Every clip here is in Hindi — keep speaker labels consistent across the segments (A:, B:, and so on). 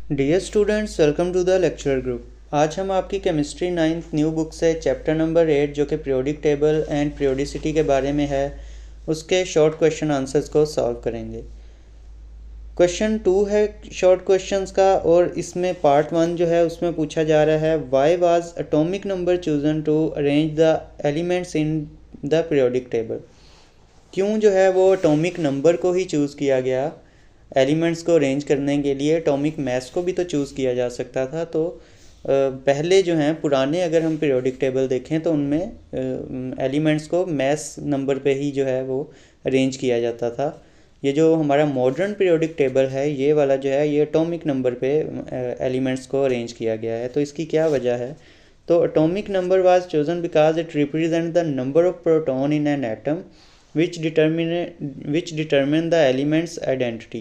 A: Dear students, welcome to the lecturer group. आज हम आपकी केमिस्ट्री 9th न्यू बुक से चैप्टर नंबर 8 जो कि पीरियोडिक टेबल एंड पीरियोडिसिटी के बारे में है, उसके शॉर्ट क्वेश्चन आंसर्स को सॉल्व करेंगे। क्वेश्चन 2 है शॉर्ट क्वेश्चंस का, और इसमें पार्ट 1 जो है उसमें पूछा जा रहा है why was atomic number chosen to arrange the elements in the periodic table. क्यों जो है वो एटॉमिक नंबर को ही चूज़ किया गया एलिमेंट्स को अरेंज करने के लिए। एटॉमिक मास को भी तो चूज़ किया जा सकता था। तो पहले जो हैं पुराने अगर हम पीरियोडिक टेबल देखें तो उनमें एलिमेंट्स को मास नंबर पे ही जो है वो अरेंज किया जाता था। ये जो हमारा मॉडर्न पीरियोडिक टेबल है ये वाला जो है ये एटॉमिक नंबर पे एलिमेंट्स को अरेंज किया गया है। तो इसकी क्या वजह है? तो atomic number was chosen because it represent the number of proton in an atom which determine the elements identity।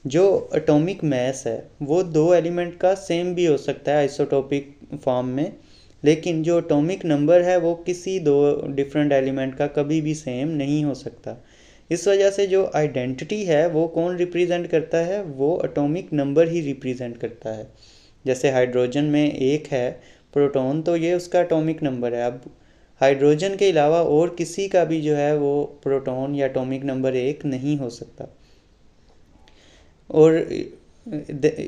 A: जो एटॉमिक मास है वो दो एलिमेंट का सेम भी हो सकता है आइसोटोपिक फॉर्म में, लेकिन जो एटॉमिक नंबर है वो किसी दो डिफरेंट एलिमेंट का कभी भी सेम नहीं हो सकता। इस वजह से जो आइडेंटिटी है वो कौन रिप्रेजेंट करता है? वो एटॉमिक नंबर ही रिप्रेजेंट करता है। जैसे हाइड्रोजन में एक है प्रोटॉन, तो ये उसका एटॉमिक नंबर है। अब हाइड्रोजन के अलावा और किसी का भी जो है वो प्रोटॉन या एटॉमिक नंबर 1 नहीं हो सकता, और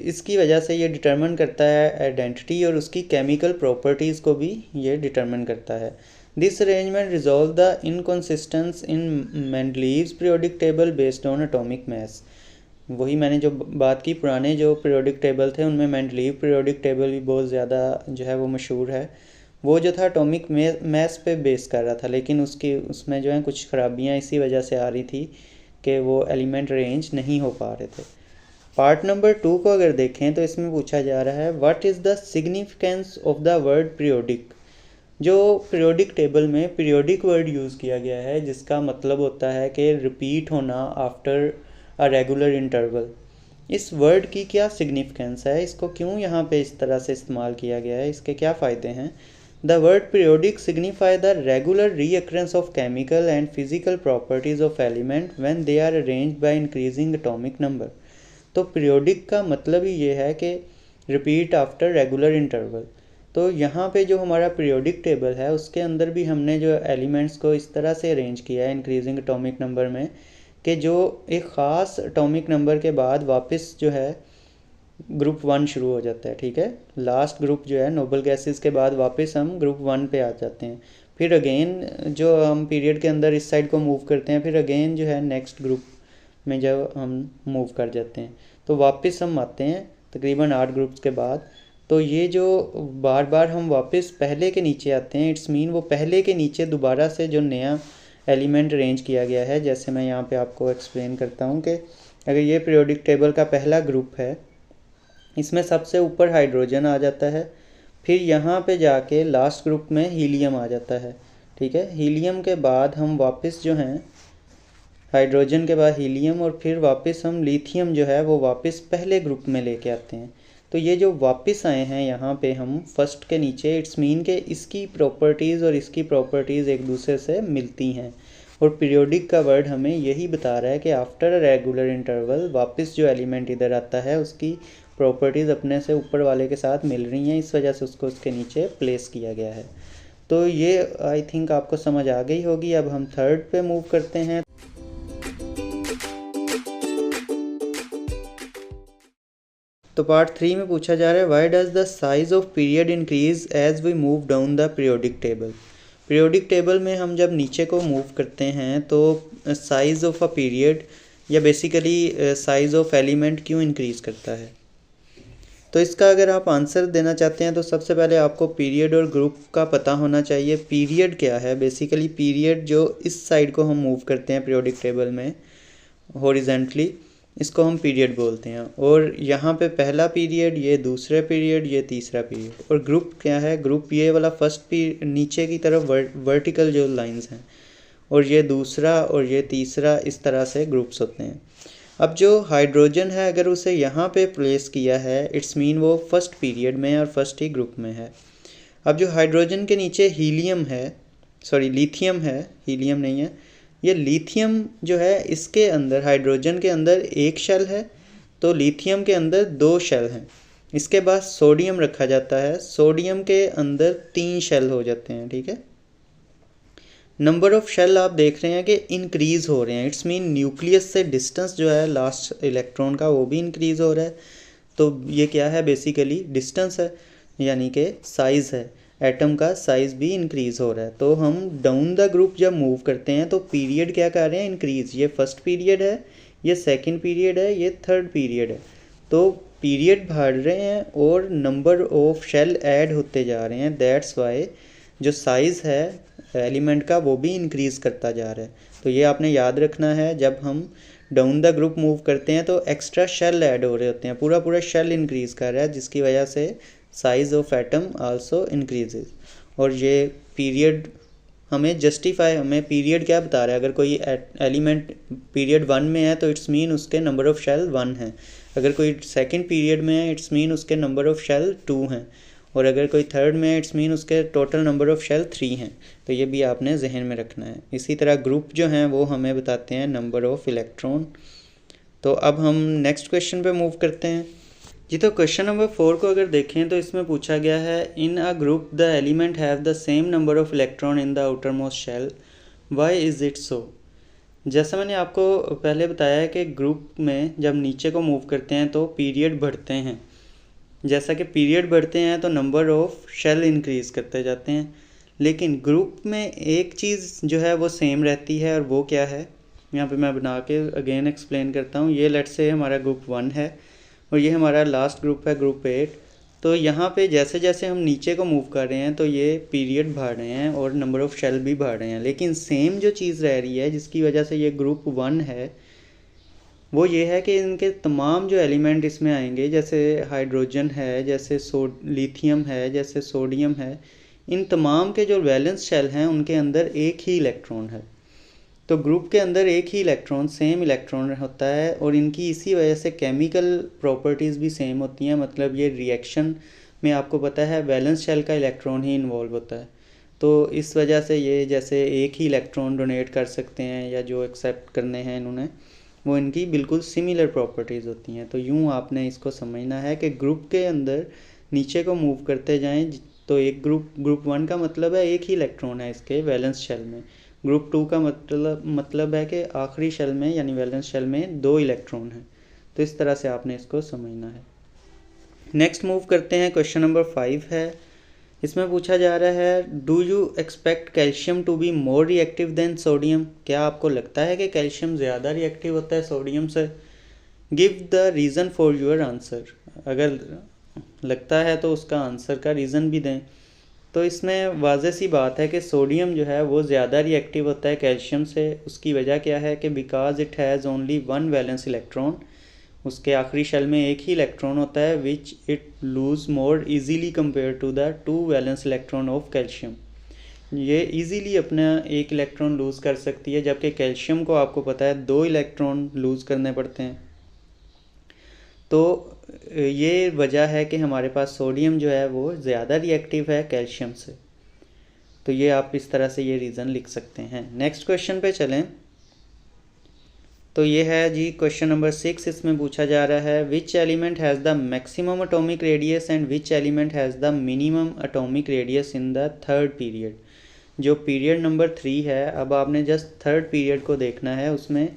A: इसकी वजह से ये डिटरमिन करता है आइडेंटिटी और उसकी केमिकल प्रॉपर्टीज़ को भी ये डिटरमिन करता है। This arrangement resolve the inconsistence in Mendeleev's periodic table based on atomic mass. वही मैंने जो बात की, पुराने जो पीरियोडिक टेबल थे उनमें मेंडलीव पीरियोडिक टेबल भी बहुत ज़्यादा जो है वो मशहूर है। वो जो था एटॉमिक मास पे बेस कर रहा था, लेकिन उसमें जो है कुछ खराबियाँ इसी वजह से आ रही थी कि वो एलिमेंट अरेंज नहीं हो पा रहे थे। पार्ट नंबर 2 को अगर देखें तो इसमें पूछा जा रहा है what is the significance of the word periodic. जो पीरियोडिक टेबल में पीरियोडिक वर्ड यूज़ किया गया है जिसका मतलब होता है कि रिपीट होना आफ्टर अ रेगुलर इंटरवल। इस वर्ड की क्या सिग्निफिकेंस है, इसको क्यों यहाँ पे इस तरह से इस्तेमाल किया गया है, इसके क्या फ़ायदे हैं? The word periodic signify the regular reoccurrence of chemical and physical properties of element when they are arranged by increasing atomic number। तो periodic का मतलब ही ये है कि repeat after regular interval। तो यहाँ पे जो हमारा periodic table है उसके अंदर भी हमने जो elements को इस तरह से arrange किया है increasing atomic number में कि जो एक ख़ास atomic number के बाद वापस जो है ग्रुप 1 शुरू हो जाता है। ठीक है, लास्ट ग्रुप जो है नोबल गैसेस के बाद वापस हम ग्रुप 1 पे आ जाते हैं। फिर अगेन जो हम पीरियड के अंदर इस साइड को मूव करते हैं, फिर अगेन जो है नेक्स्ट ग्रुप में जब हम मूव कर जाते हैं तो वापस हम आते हैं तकरीबन 8 ग्रुप्स के बाद। तो ये जो बार बार हम वापस पहले के नीचे आते हैं, इट्स मीन वो पहले के नीचे दोबारा से जो नया एलिमेंट अरेंज किया गया है। जैसे मैं यहाँ पे आपको एक्सप्लेन करता हूँ कि अगर ये पीरियोडिक टेबल का पहला ग्रुप है, इसमें सबसे ऊपर हाइड्रोजन आ जाता है, फिर यहाँ पे जाके लास्ट ग्रुप में हीलियम आ जाता है। ठीक है, हीलियम के बाद हम वापस जो हैं हाइड्रोजन के बाद हीलियम, और फिर वापस हम लिथियम जो है वो वापस पहले ग्रुप में लेके आते हैं। तो ये जो वापस आए हैं यहाँ पे हम फर्स्ट के नीचे, इट्स मीन के इसकी प्रॉपर्टीज़ और इसकी प्रॉपर्टीज़ एक दूसरे से मिलती हैं। और पीरियोडिक का वर्ड हमें यही बता रहा है कि आफ्टर अ रेगुलर इंटरवल वापस जो एलिमेंट इधर आता है उसकी प्रॉपर्टीज़ अपने से ऊपर वाले के साथ मिल रही हैं, इस वजह से उसको उसके नीचे प्लेस किया गया है। तो ये आई थिंक आपको समझ आ गई होगी। अब हम थर्ड पे मूव करते हैं। तो पार्ट 3 में पूछा जा रहा है why does the size of period increase as we move down the periodic table. Periodic table में हम जब नीचे को मूव करते हैं तो साइज़ ऑफ अ पीरियड या बेसिकली साइज़ ऑफ एलिमेंट क्यों इंक्रीज़ करता है? तो इसका अगर आप आंसर देना चाहते हैं तो सबसे पहले आपको पीरियड और ग्रुप का पता होना चाहिए। पीरियड क्या है? बेसिकली पीरियड जो इस साइड को हम मूव करते हैं पीरियोडिक टेबल में हॉरिजेंटली, इसको हम पीरियड बोलते हैं। और यहाँ पे पहला पीरियड, ये दूसरा पीरियड, ये तीसरा पीरियड। और ग्रुप क्या है? ग्रुप ये वाला फर्स्ट नीचे की तरफ वर्टिकल जो लाइंस हैं, और ये दूसरा और ये तीसरा, इस तरह से ग्रुप्स होते हैं। अब जो हाइड्रोजन है अगर उसे यहाँ पे प्लेस किया है, इट्स मीन वो फर्स्ट पीरियड में और फर्स्ट ही ग्रुप में है। अब जो हाइड्रोजन के नीचे हीलियम है, सॉरी लिथियम है, हीलियम नहीं है, ये लिथियम जो है इसके अंदर हाइड्रोजन के अंदर एक शेल है, तो लिथियम के अंदर 2 शेल हैं। इसके बाद सोडियम रखा जाता है, सोडियम के अंदर 3 शेल हो जाते हैं। ठीक है, नंबर ऑफ शेल आप देख रहे हैं कि इंक्रीज़ हो रहे हैं। इट्स मीन न्यूक्लियस से डिस्टेंस जो है लास्ट इलेक्ट्रॉन का वो भी इंक्रीज़ हो रहा है। तो ये क्या है, बेसिकली डिस्टेंस है, यानी कि साइज़ है, एटम का साइज़ भी इंक्रीज़ हो रहा है। तो हम डाउन द ग्रुप जब मूव करते हैं तो पीरियड क्या कर रहे हैं, इंक्रीज़। ये फर्स्ट पीरियड है, ये सेकंड पीरियड है, ये थर्ड पीरियड है। तो पीरियड बढ़ रहे हैं और नंबर ऑफ शेल ऐड होते जा रहे हैं। दैट्स वाई जो साइज़ है एलिमेंट का वो भी इंक्रीज़ करता जा रहा है। तो ये आपने याद रखना है, जब हम डाउन द ग्रुप मूव करते हैं तो एक्स्ट्रा शेल ऐड हो रहे होते हैं, पूरा पूरा शेल इंक्रीज़ कर रहा है, जिसकी वजह से size of atom also increases. और ये पीरियड हमें जस्टिफाई, हमें पीरियड क्या बता रहा है, अगर कोई एलिमेंट पीरियड 1 में है तो इट्स मीन उसके नंबर ऑफ शेल 1 है। अगर कोई सेकंड पीरियड में है इट्स मीन उसके नंबर ऑफ शेल 2 हैं। और अगर कोई थर्ड में है इट्स मीन उसके टोटल नंबर ऑफ शेल 3 हैं। तो ये भी आपने जहन में रखना है। इसी तरह ग्रुप जो हैं वो हमें बताते हैं नंबर ऑफ इलेक्ट्रॉन। तो अब हम नेक्स्ट क्वेश्चन पे मूव करते हैं जी। तो क्वेश्चन नंबर 4 को अगर देखें तो इसमें पूछा गया है, in a group the element have the same number of electron in the outermost shell, why is it so. जैसा मैंने आपको पहले बताया है कि ग्रुप में जब नीचे को मूव करते हैं तो पीरियड बढ़ते हैं। जैसा कि पीरियड बढ़ते हैं तो नंबर ऑफ शेल इंक्रीज़ करते जाते हैं। लेकिन ग्रुप में एक चीज़ जो है वो सेम रहती है, और वो क्या है, यहाँ पे मैं बना के अगेन एक्सप्लेन करता हूँ। ये लेट्स से हमारा ग्रुप 1 है और ये हमारा लास्ट ग्रुप है ग्रुप 8। तो यहाँ पे जैसे जैसे हम नीचे को मूव कर रहे हैं तो ये पीरियड बढ़ रहे हैं और नंबर ऑफ शेल भी बढ़ रहे हैं। लेकिन सेम जो चीज़ रह रही है जिसकी वजह से ये ग्रुप 1 है वो ये है कि इनके तमाम जो एलिमेंट इसमें आएंगे, जैसे हाइड्रोजन है, जैसे लिथियम है, जैसे सोडियम है, इन तमाम के जो वैलेंस शेल हैं उनके अंदर एक ही इलेक्ट्रॉन है। तो ग्रुप के अंदर एक ही इलेक्ट्रॉन, सेम इलेक्ट्रॉन होता है, और इनकी इसी वजह से केमिकल प्रॉपर्टीज़ भी सेम होती हैं। मतलब ये रिएक्शन में आपको पता है वैलेंस शेल का इलेक्ट्रॉन ही इन्वॉल्व होता है। तो इस वजह से ये जैसे एक ही इलेक्ट्रॉन डोनेट कर सकते हैं या जो एक्सेप्ट करने हैं इन्होंने, वो इनकी बिल्कुल सिमिलर प्रॉपर्टीज़ होती हैं। तो यूँ आपने इसको समझना है कि ग्रुप के अंदर नीचे को मूव करते जाएं तो एक ग्रुप 1 का मतलब है एक ही इलेक्ट्रॉन है इसके वैलेंस शेल में। ग्रुप 2 का मतलब है कि आखिरी शेल में यानी वैलेंस शेल में 2 इलेक्ट्रॉन हैं। तो इस तरह से आपने इसको समझना है। नेक्स्ट मूव करते हैं, क्वेश्चन नंबर 5 है। इसमें पूछा जा रहा है, do you expect calcium to be more reactive than sodium. क्या आपको लगता है कि कैल्शियम ज़्यादा रिएक्टिव होता है सोडियम से। Give the reason for your answer. अगर लगता है तो उसका आंसर का रीज़न भी दें। तो इसमें वाज़ेह सी बात है कि सोडियम जो है वो ज़्यादा रिएक्टिव होता है कैल्शियम से। उसकी वजह क्या है कि because it has only 1 valence electron, उसके आखिरी शेल में एक ही इलेक्ट्रॉन होता है, which it lose more easily compare to the 2 valence electron of calcium. ये इजीली अपना एक इलेक्ट्रॉन लूज़ कर सकती है, जबकि कैल्शियम को आपको पता है 2 इलेक्ट्रॉन लूज़ करने पड़ते हैं। तो ये वजह है कि हमारे पास सोडियम जो है वो ज़्यादा रिएक्टिव है कैल्शियम से। तो ये आप इस तरह से ये रीज़न लिख सकते हैं। नेक्स्ट क्वेश्चन पे चलें। तो ये है जी क्वेश्चन नंबर 6। इसमें पूछा जा रहा है, which element has the maximum atomic radius and which element has the minimum atomic radius in the third period. जो पीरियड नंबर 3 है, अब आपने जस्ट थर्ड पीरियड को देखना है, उसमें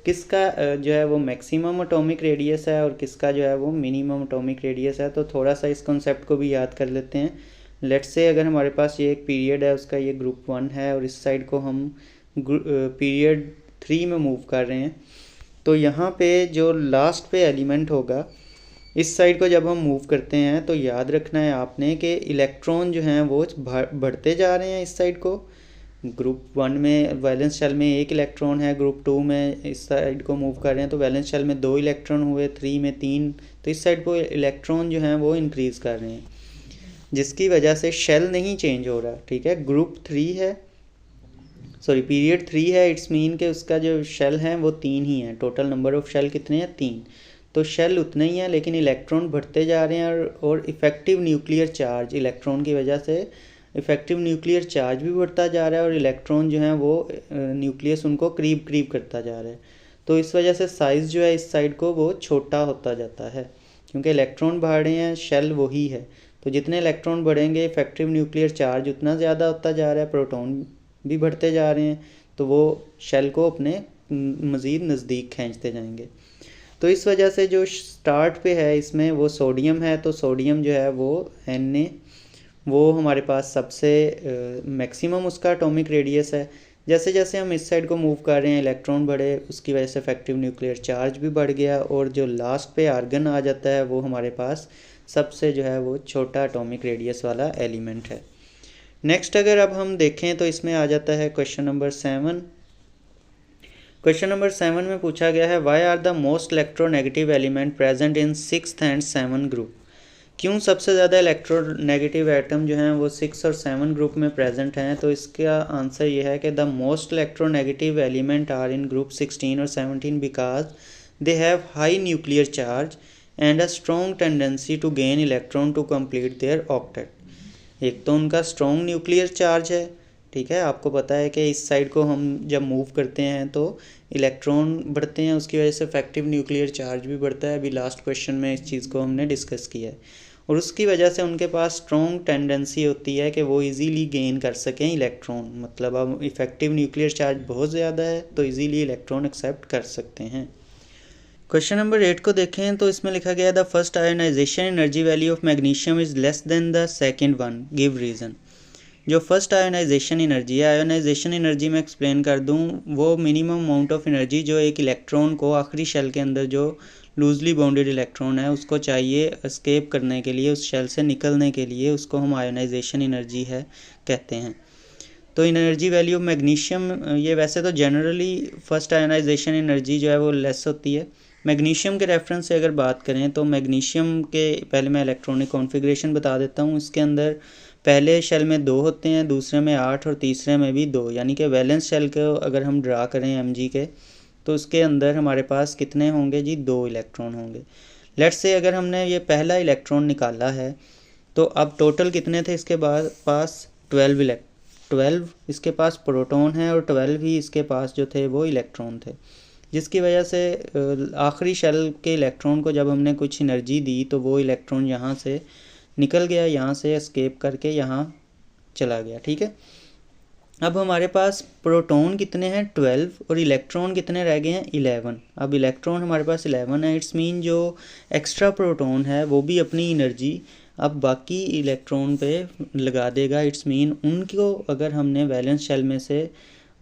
A: किसका जो है वो मैक्सिमम एटॉमिक रेडियस है और किसका जो है वो मिनिमम एटॉमिक रेडियस है। तो थोड़ा सा इस कॉन्सेप्ट को भी याद कर लेते हैं। लेट्स से अगर हमारे पास ये एक पीरियड है, उसका ये ग्रुप 1 है और इस साइड को हम पीरियड 3 में मूव कर रहे हैं। तो यहाँ पे जो लास्ट पे एलिमेंट होगा, इस साइड को जब हम मूव करते हैं तो याद रखना है आपने कि इलेक्ट्रॉन जो हैं वो बढ़ते जा रहे हैं इस साइड को। ग्रुप 1 में वैलेंस शेल में 1 इलेक्ट्रॉन है, ग्रुप 2 में इस साइड को मूव कर रहे हैं तो वैलेंस शेल में 2 इलेक्ट्रॉन हुए, 3 में 3। तो इस साइड को इलेक्ट्रॉन जो हैं वो इंक्रीज़ कर रहे हैं, जिसकी वजह से शेल नहीं चेंज हो रहा। ठीक है, ग्रुप 3 है, सॉरी पीरियड 3 है, इट्स मीन कि उसका जो शेल है वो 3 ही है। टोटल नंबर ऑफ शेल कितने हैं, 3। तो शेल उतने ही हैं लेकिन इलेक्ट्रॉन बढ़ते जा रहे हैं, और इफ़ेक्टिव न्यूक्लियर चार्ज इलेक्ट्रॉन की वजह से इफ़ेक्टिव न्यूक्लियर चार्ज भी बढ़ता जा रहा है और इलेक्ट्रॉन जो हैं वो न्यूक्लियस उनको करीब करता जा रहा है। तो इस वजह से साइज़ जो है इस साइड को वो छोटा होता जाता है, क्योंकि इलेक्ट्रॉन बढ़ रहे हैं, शेल वही है। तो जितने इलेक्ट्रॉन बढ़ेंगे इफेक्टिव न्यूक्लियर चार्ज उतना ज़्यादा होता जा रहा है, प्रोटॉन भी बढ़ते जा रहे हैं, तो वो शेल को अपने मज़ीद नज़दीक खींचते जाएंगे। तो इस वजह से जो स्टार्ट पे है इसमें वो सोडियम है, तो सोडियम जो है वो Na वो हमारे पास सबसे मैक्सिमम उसका एटॉमिक रेडियस है। जैसे जैसे हम इस साइड को मूव कर रहे हैं इलेक्ट्रॉन बढ़े, उसकी वजह से इफेक्टिव न्यूक्लियर चार्ज भी बढ़ गया, और जो लास्ट पे आर्गन आ जाता है वो हमारे पास सबसे जो है वो छोटा एटॉमिक रेडियस वाला एलिमेंट है। नेक्स्ट अगर अब हम देखें तो इसमें आ जाता है क्वेश्चन नंबर 7। क्वेश्चन नंबर 7 में पूछा गया है why are the most electronegative element present in 6th and 7 group. क्यों सबसे ज़्यादा इलेक्ट्रोनेगेटिव एटम जो हैं वो 6 और 7 ग्रुप में प्रेजेंट हैं। तो इसका आंसर ये है कि the most electronegative element are in group 16 और 17 because they have high nuclear charge and a strong tendency to gain electron to complete their octet. एक तो उनका स्ट्रॉन्ग न्यूक्लियर चार्ज है, ठीक है, आपको पता है कि इस साइड को हम जब मूव करते हैं तो इलेक्ट्रॉन बढ़ते हैं, उसकी वजह से इफेक्टिव न्यूक्लियर चार्ज भी बढ़ता है। अभी लास्ट क्वेश्चन में इस चीज़ को हमने डिस्कस किया है, और उसकी वजह से उनके पास स्ट्रॉन्ग टेंडेंसी होती है कि वो इजीली गेन कर सकें इलेक्ट्रॉन। मतलब अब इफेक्टिव न्यूक्लियर चार्ज बहुत ज़्यादा है तो इजीली इलेक्ट्रॉन एक्सेप्ट कर सकते हैं। क्वेश्चन नंबर 8 को देखें तो इसमें लिखा गया the first ionization energy value of magnesium is less than the second one, give reason. जो फर्स्ट आयोनाइजेशन एनर्जी है, आयोनाइजेशन एनर्जी में एक्सप्लेन कर दूं, वो मिनिमम अमाउंट ऑफ एनर्जी जो एक इलेक्ट्रॉन को आखिरी शेल के अंदर जो लूजली बाउंडेड इलेक्ट्रॉन है उसको चाहिए एस्केप करने के लिए, उस शेल से निकलने के लिए, उसको हम आयोनाइजेशन एनर्जी है कहते हैं। तो एनर्जी वैल्यू ऑफ मैग्नीशियम, ये वैसे तो जनरली फर्स्ट आयोनाइजेशन एनर्जी जो है वो लेस होती है। मैग्नीशियम के रेफरेंस से अगर बात करें तो मैग्नीशियम के पहले मैं इलेक्ट्रॉनिक कॉन्फ़िगरेशन बता देता हूँ। इसके अंदर पहले शेल में 2 होते हैं, दूसरे में 8 और तीसरे में भी 2, यानी कि वैलेंस शेल को अगर हम ड्रा करें Mg के तो उसके अंदर हमारे पास कितने होंगे जी, 2 इलेक्ट्रॉन होंगे। लेट्स से अगर हमने ये पहला इलेक्ट्रॉन निकाला है तो अब टोटल कितने थे इसके पास 12 इसके पास प्रोटॉन है और 12 ही इसके पास जो थे वो इलेक्ट्रॉन थे, जिसकी वजह से आखिरी शेल के इलेक्ट्रॉन को जब हमने कुछ एनर्जी दी तो वो इलेक्ट्रॉन यहाँ से निकल गया, यहाँ से एस्केप करके यहाँ चला गया, ठीक है। अब हमारे पास प्रोटॉन कितने हैं 12 और इलेक्ट्रॉन कितने रह गए हैं 11। अब इलेक्ट्रॉन हमारे पास 11 है, इट्स मीन जो एक्स्ट्रा प्रोटॉन है वो भी अपनी एनर्जी अब बाकी इलेक्ट्रॉन पे लगा देगा। इट्स मीन उनको अगर हमने वैलेंस शेल में से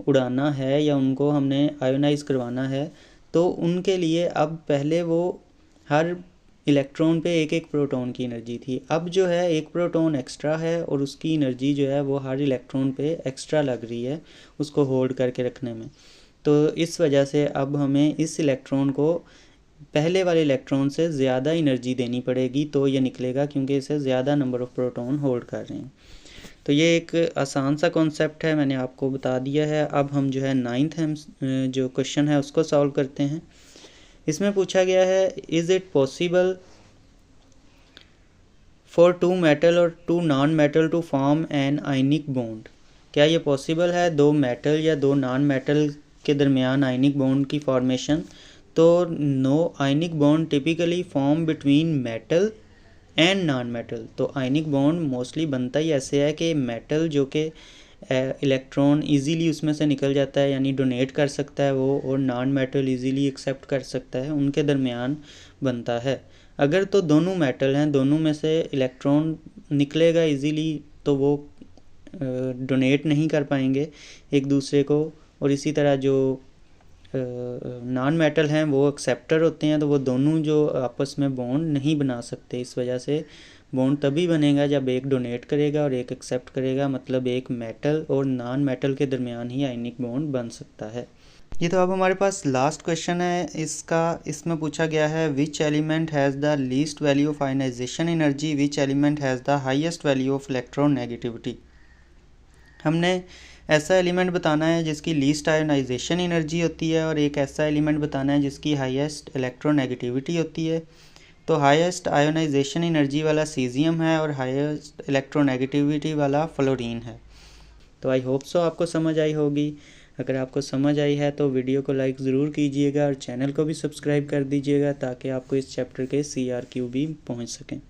A: उड़ाना है या उनको हमने आयोनाइज करवाना है तो उनके लिए अब पहले वो हर इलेक्ट्रॉन पे एक एक प्रोटॉन की एनर्जी थी, अब जो है एक प्रोटॉन एक्स्ट्रा है और उसकी एनर्जी जो है वो हर इलेक्ट्रॉन पे एक्स्ट्रा लग रही है उसको होल्ड करके रखने में। तो इस वजह से अब हमें इस इलेक्ट्रॉन को पहले वाले इलेक्ट्रॉन से ज़्यादा एनर्जी देनी पड़ेगी तो ये निकलेगा, क्योंकि इसे ज़्यादा नंबर ऑफ़ प्रोटॉन होल्ड कर रहे हैं। तो ये एक आसान सा कॉन्सेप्ट है, मैंने आपको बता दिया है। अब हम जो है 9th हम जो क्वेश्चन है उसको सॉल्व करते हैं। इसमें पूछा गया है is it possible for 2 metal और 2 non metal to form an ionic bond. क्या ये पॉसिबल है 2 मेटल या 2 नॉन मेटल के दरमियान आयनिक बॉन्ड की फॉर्मेशन। तो no ionic bond typically form between metal and non metal. तो आयनिक बॉन्ड मोस्टली बनता ही ऐसे है कि मेटल जो कि इलेक्ट्रॉन इजीली उसमें से निकल जाता है यानी डोनेट कर सकता है वो, और नॉन मेटल इजीली एक्सेप्ट कर सकता है, उनके दरमियान बनता है। अगर तो दोनों मेटल हैं, दोनों में से इलेक्ट्रॉन निकलेगा इजीली तो वो डोनेट नहीं कर पाएंगे एक दूसरे को, और इसी तरह जो नॉन मेटल हैं वो एक्सेप्टर होते हैं तो वो दोनों जो आपस में बॉन्ड नहीं बना सकते। इस वजह से बॉन्ड तभी बनेगा जब एक डोनेट करेगा और एक एक्सेप्ट करेगा, मतलब एक मेटल और नॉन मेटल के दरमियान ही आयनिक बॉन्ड बन सकता है। ये तो अब हमारे पास लास्ट क्वेश्चन है इसका। इसमें पूछा गया है which element has the least value of ionization energy, which element has the highest value of electronegativity. हमने ऐसा एलिमेंट बताना है जिसकी लीस्ट आयोनाइजेशन एनर्जी होती है और एक ऐसा एलिमेंट बताना है जिसकी हाईएस्ट इलेक्ट्रोनेगेटिविटी होती है। तो हाईएस्ट आयोनाइजेशन एनर्जी वाला सीजियम है और हाईएस्ट इलेक्ट्रोनेगेटिविटी वाला फ्लोरीन है। तो आई होप सो आपको समझ आई होगी। अगर आपको समझ आई है तो वीडियो को लाइक ज़रूर कीजिएगा और चैनल को भी सब्सक्राइब कर दीजिएगा ताकि आपको इस चैप्टर के CRQ भी पहुंच सकें।